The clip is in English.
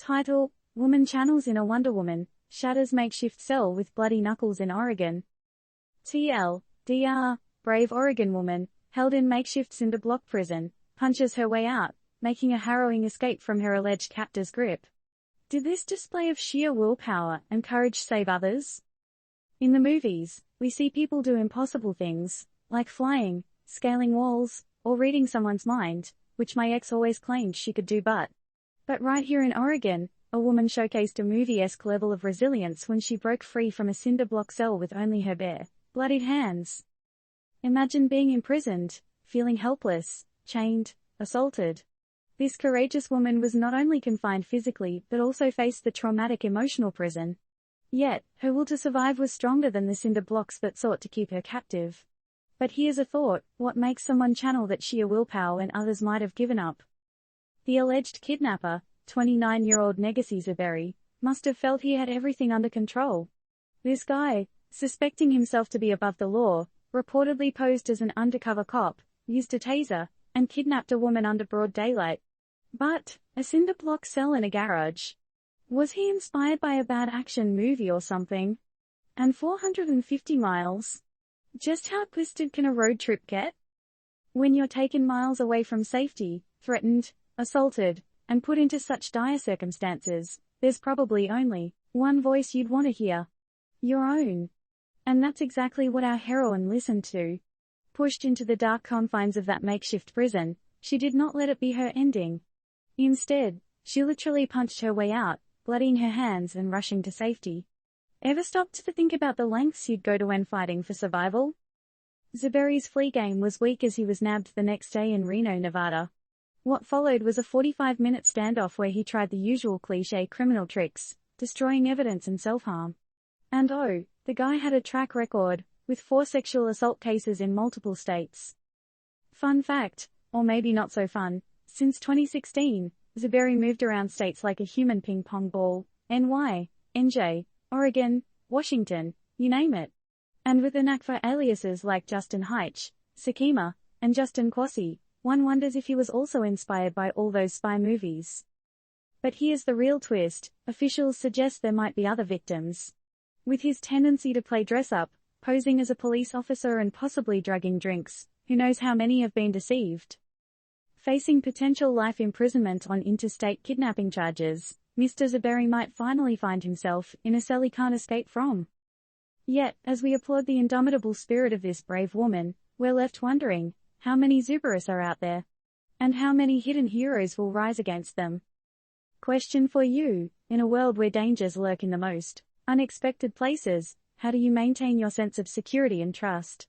Title: Woman channels in a Wonder Woman, Shatters Makeshift Cell with Bloody Knuckles in Oregon. TLDR: Brave Oregon woman, held in makeshift cinder block prison, punches her way out, making a harrowing escape from her alleged captor's grip. Did this display of sheer willpower and courage save others? In the movies, we see people do impossible things, like flying, scaling walls, or reading someone's mind, which my ex always claimed she could do but right here in Oregon, a woman showcased a movie-esque level of resilience when she broke free from a cinder block cell with only her bare, bloodied hands. Imagine being imprisoned, feeling helpless, chained, assaulted. This courageous woman was not only confined physically but also faced the traumatic emotional prison. Yet, her will to survive was stronger than the cinder blocks that sought to keep her captive. But here's a thought: what makes someone channel that sheer willpower when others might have given up? The alleged kidnapper, 29-year-old Negasi Zaberi, must have felt he had everything under control. This guy, suspecting himself to be above the law, reportedly posed as an undercover cop, used a taser, and kidnapped a woman under broad daylight. But, a cinder block cell in a garage? Was he inspired by a bad action movie or something? And 450 miles? Just how twisted can a road trip get? When you're taken miles away from safety, threatened, assaulted, and put into such dire circumstances, there's probably only one voice you'd want to hear. Your own. And that's exactly what our heroine listened to. Pushed into the dark confines of that makeshift prison, she did not let it be her ending. Instead, she literally punched her way out, bloodying her hands and rushing to safety. Ever stopped to think about the lengths you'd go to when fighting for survival? Zaberi's flee game was weak as he was nabbed the next day in Reno, Nevada. What followed was a 45-minute standoff where he tried the usual cliché criminal tricks, destroying evidence and self-harm. And oh, the guy had a track record, with 4 sexual assault cases in multiple states. Fun fact, or maybe not so fun, since 2016, Zaberi moved around states like a human ping-pong ball: NY, NJ, Oregon, Washington, you name it. And with a knack for aliases like Justin Heitch, Sakima, and Justin Kwasi, one wonders if he was also inspired by all those spy movies. But here's the real twist: officials suggest there might be other victims. With his tendency to play dress-up, posing as a police officer and possibly drugging drinks, who knows how many have been deceived. Facing potential life imprisonment on interstate kidnapping charges, Mr. Zaberi might finally find himself in a cell he can't escape from. Yet, as we applaud the indomitable spirit of this brave woman, we're left wondering, how many Zuberis are out there? And how many hidden heroes will rise against them? Question for you: in a world where dangers lurk in the most unexpected places, how do you maintain your sense of security and trust?